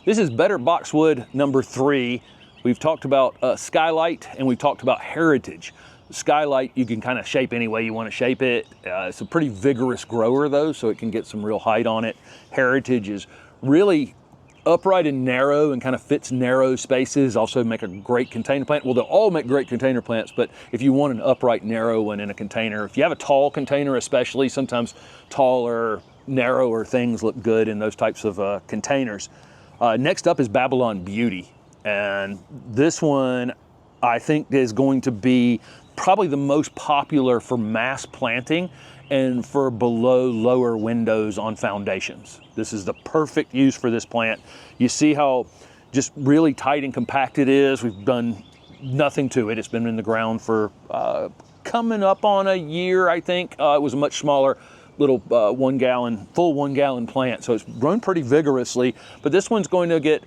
This is Better Boxwood number 3. We've talked about Skylight and we've talked about Heritage. Skylight, you can kind of shape any way you want to shape it. It's a pretty vigorous grower though, so it can get some real height on it. Heritage is really upright and narrow and kind of fits narrow spaces, also make a great container plant. Well, they'll all make great container plants, but if you want an upright, narrow one in a container, if you have a tall container especially, sometimes taller, narrower things look good in those types of containers. Next up is Babylon Beauty. And this one I think is going to be probably the most popular for mass planting and for below lower windows on foundations. This is the perfect use for this plant. You see how just really tight and compact it is. We've done nothing to it. It's been in the ground for coming up on a year, I think. It was a much smaller little full 1 gallon plant. So it's grown pretty vigorously, but this one's going to get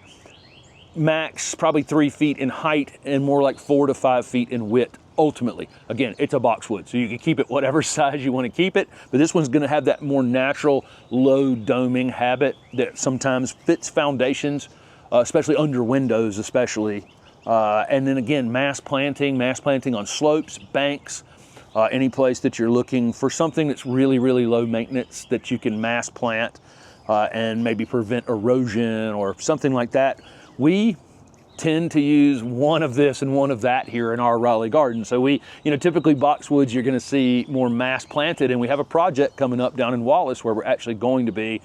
max probably 3 feet in height and more like 4 to 5 feet in width. Ultimately, again, it's a boxwood, so you can keep it whatever size you want to keep it, but this one's going to have that more natural low doming habit that sometimes fits foundations, especially under windows especially. And then again, mass planting on slopes, banks, any place that you're looking for something that's really, really low maintenance that you can mass plant and maybe prevent erosion or something like that. We tend to use one of this and one of that here in our Raleigh garden. So we, typically boxwoods you're going to see more mass planted, and we have a project coming up down in Wallace where we're actually going to be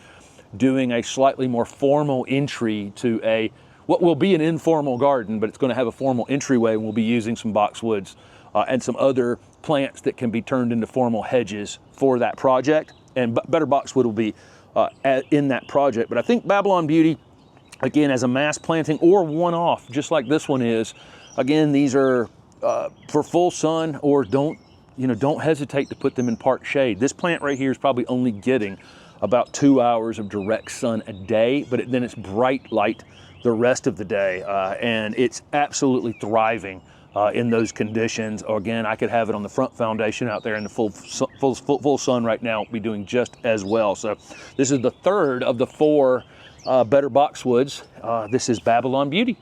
doing a slightly more formal entry to what will be an informal garden, but it's going to have a formal entryway, and we'll be using some boxwoods and some other plants that can be turned into formal hedges for that project. And Better Boxwood will be in that project. But I think Babylon Beauty, again, as a mass planting or one-off, just like this one is, again, these are for full sun, or don't hesitate to put them in part shade. This plant right here is probably only getting about 2 hours of direct sun a day, but then it's bright light the rest of the day, and it's absolutely thriving in those conditions. Again, I could have it on the front foundation out there in the full sun right now, be doing just as well. So this is the third of the 4 Better Boxwoods. This is Babylon Beauty.